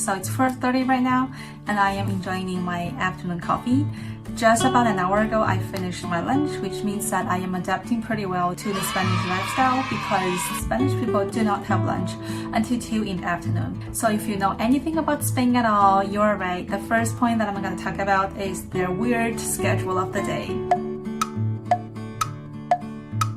So it's 4:30 right now, and I am enjoying my afternoon coffee. Just about an hour ago, I finished my lunch, which means that I am adapting pretty well to the Spanish lifestyle because Spanish people do not have lunch until 2 in the afternoon. So if you know anything about Spain at all, you're right. The first point that I'm going to talk about is their weird schedule of the day.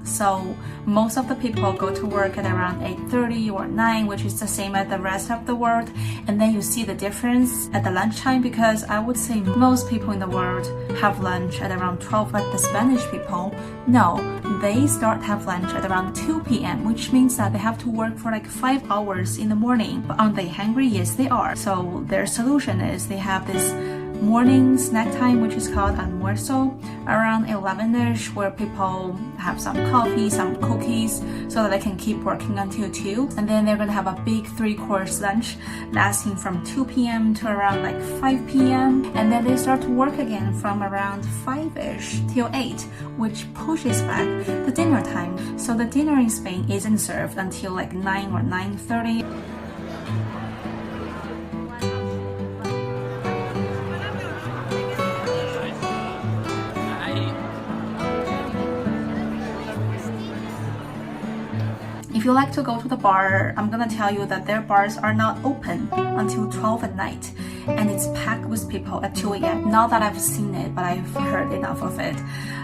So most of the people go to work at around 8:30 or 9, which is the same as the rest of the world. And then you see the difference at the lunchtime because I would say most people in the world have lunch at around 12, but the Spanish people, no, they start have lunch at around 2 p.m., which means that they have to work for like 5 hours in the morning. But aren't they hungry? Yes, they are. So their solution is they have this morning snack time, which is called almuerzo, around 11ish, where people have some coffee, some cookies, so that they can keep working until 2. And then they're gonna have a big 3-course lunch lasting from 2 p.m. to around like 5 p.m. And then they start to work again from around 5ish till 8, which pushes back the dinner time. So the dinner in Spain isn't served until like 9 or 9:30. If you like to go to the bar, I'm gonna tell you that their bars are not open until 12 at night, and it's packed with people at 2 a.m. Not that I've seen it, but I've heard enough of it.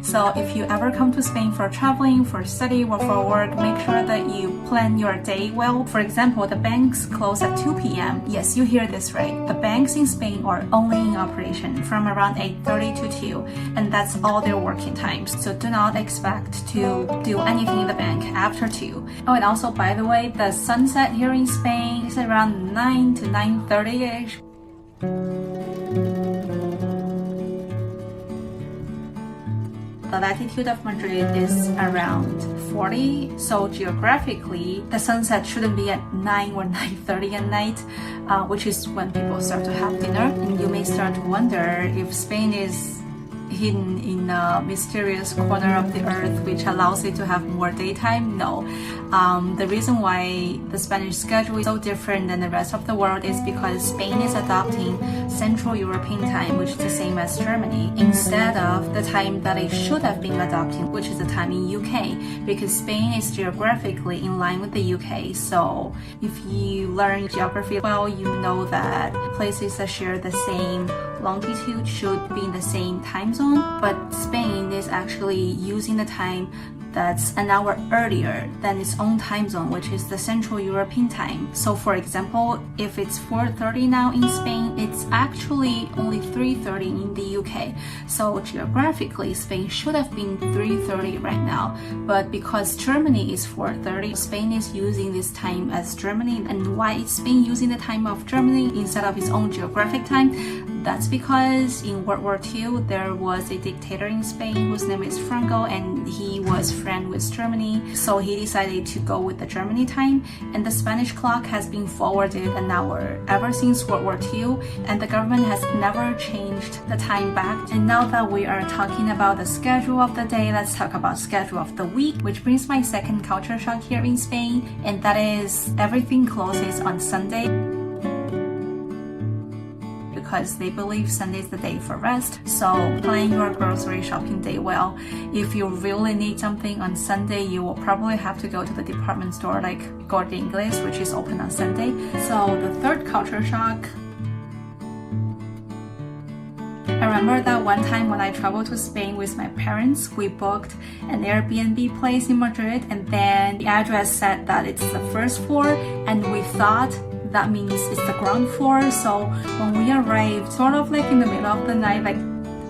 So if you ever come to Spain for traveling, for study, or for work, make sure that you plan your day well. For example, the banks close at 2 p.m. Yes, you hear this right. The banks in Spain are only in operation from around 8:30 to 2, and that's all their working times. So do not expect to do anything in the bank after 2. Oh, and also, by the way, the sunset here in Spain is around 9 to 9:30ish. The latitude of Madrid is around 40, so geographically, the sunset shouldn't be at 9 or 9:30 at night, which is when people start to have dinner. And you may start to wonder if Spain is hidden in a mysterious corner of the earth which allows it to have more daytime. No. The reason why the Spanish schedule is so different than the rest of the world is because Spain is adopting Central European time, which is the same as Germany, instead of the time that it should have been adopting, which is the time in UK, because Spain is geographically in line with the UK. So if you learn geography well, you know that places that share the same longitude should be in the same time zone, but Spain is actually using the time that's an hour earlier than its own time zone, which is the Central European time. So for example, if it's 4:30 now in Spain, it's actually only 3:30 in the UK. So geographically, Spain should have been 3:30 right now, but because Germany is 4:30, Spain is using this time as Germany. And why is Spain using the time of Germany instead of its own geographic time? That's because in World War II, there was a dictator in Spain whose name is Franco, and he was friend with Germany, so he decided to go with the Germany time, and the Spanish clock has been forwarded an hour ever since World War II, and the government has never changed the time back. And now that we are talking about the schedule of the day, let's talk about schedule of the week, which brings my second culture shock here in Spain, and that is everything closes on Sunday, because they believe Sunday is the day for rest. So plan your grocery shopping day well. If you really need something on Sunday, you will probably have to go to the department store like Corte Inglés, which is open on Sunday. So the third culture shock, I remember that one time when I traveled to Spain with my parents, we booked an Airbnb place in Madrid, and then the address said that it's the first floor, and we thought that means it's the ground floor. So when we arrived, sort of like in the middle of the night, like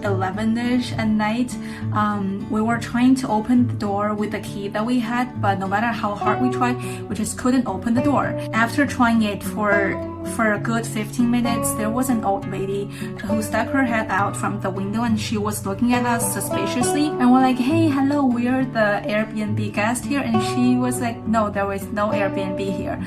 11ish at night, we were trying to open the door with the key that we had, but no matter how hard we tried, we just couldn't open the door. After trying it for a good 15 minutes, there was an old lady who stuck her head out from the window, and she was looking at us suspiciously, and we're like, hey, hello, we're the Airbnb guest here, and she was like, no, there is no Airbnb here.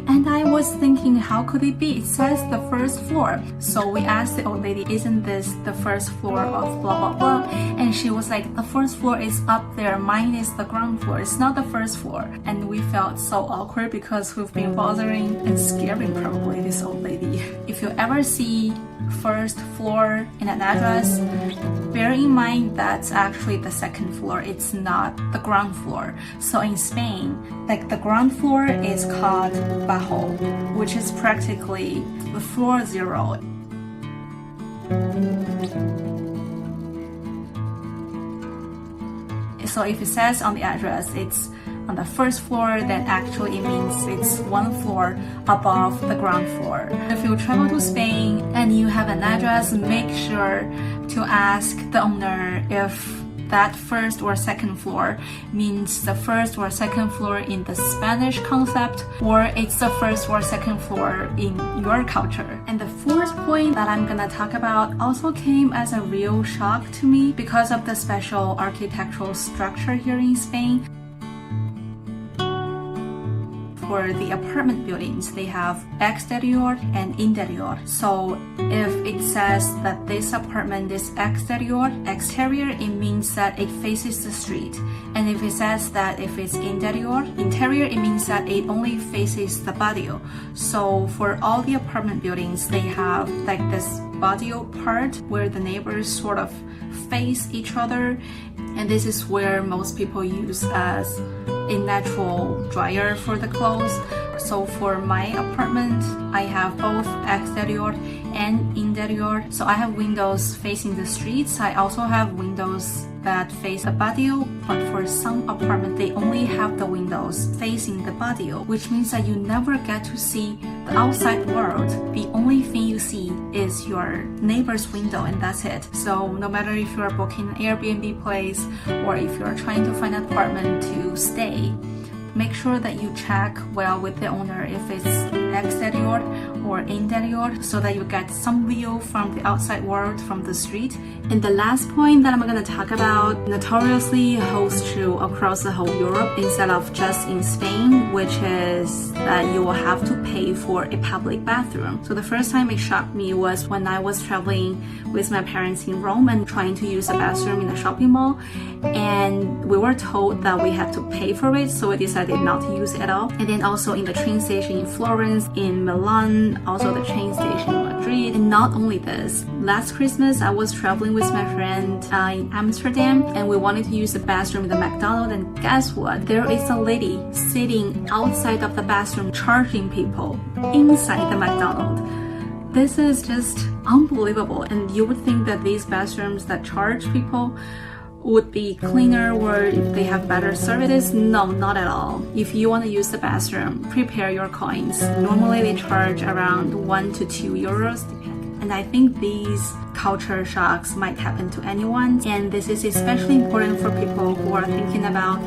And I was thinking, how could it be? It says the first floor. So we asked the old lady, isn't this the first floor of blah blah blah? And she was like, the first floor is up there, mine is the ground floor, it's not the first floor. And we felt so awkward because we've been bothering and scaring probably this old lady. If you ever see first floor in an address, bear in mind that's actually the second floor. It's not the ground floor. So in Spain, like the ground floor is called bajo, which is practically the floor zero. So if it says on the address it's on the first floor, then actually it means it's one floor above the ground floor. If you travel to Spain and you have an address, make sure to ask the owner if that first or second floor means the first or second floor in the Spanish concept, or it's the first or second floor in your culture. And the fourth point that I'm gonna talk about also came as a real shock to me because of the special architectural structure here in Spain. For the apartment buildings, they have exterior and interior. So if it says that this apartment is exterior, it means that it faces the street. And if it says that if it's interior, it means that it only faces the patio. So for all the apartment buildings, they have like this patio part where the neighbors sort of face each other. And this is where most people use as a natural dryer for the clothes. So for my apartment, I have both exterior and interior. So I have windows facing the streets. I also have windows that face the patio, but for some apartments, they only have the windows facing the patio, which means that you never get to see the outside world. The only thing you see is your neighbor's window, and that's it. So no matter if you're booking an Airbnb place or if you're trying to find an apartment to stay, make sure that you check well with the owner if it's exterior or interior so that you get some view from the outside world from the street. And the last point that I'm going to talk about notoriously holds true across the whole Europe instead of just in Spain, which is that you will have to pay for a public bathroom. So the first time it shocked me was when I was traveling with my parents in Rome and trying to use a bathroom in a shopping mall, and we were told that we had to pay for it, so we decided not to use it at all. And then also in the train station in Florence, in Milan, also the train station in Madrid. And not only this, last Christmas I was traveling with my friend in Amsterdam, and we wanted to use the bathroom in the McDonald's, and guess what? There is a lady sitting outside of the bathroom charging people inside the McDonald's. This is just unbelievable, and you would think that these bathrooms that charge people would be cleaner or if they have better services. No, not at all. If you want to use the bathroom, prepare your coins. Normally they charge around 1 to 2 euros. And I think these culture shocks might happen to anyone, and this is especially important for people who are thinking about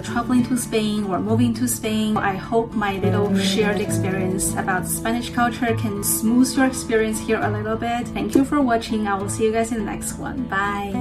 traveling to Spain or moving to Spain. I hope my little shared experience about Spanish culture can smooth your experience here a little bit. Thank you for watching. I will see you guys in the next one. Bye.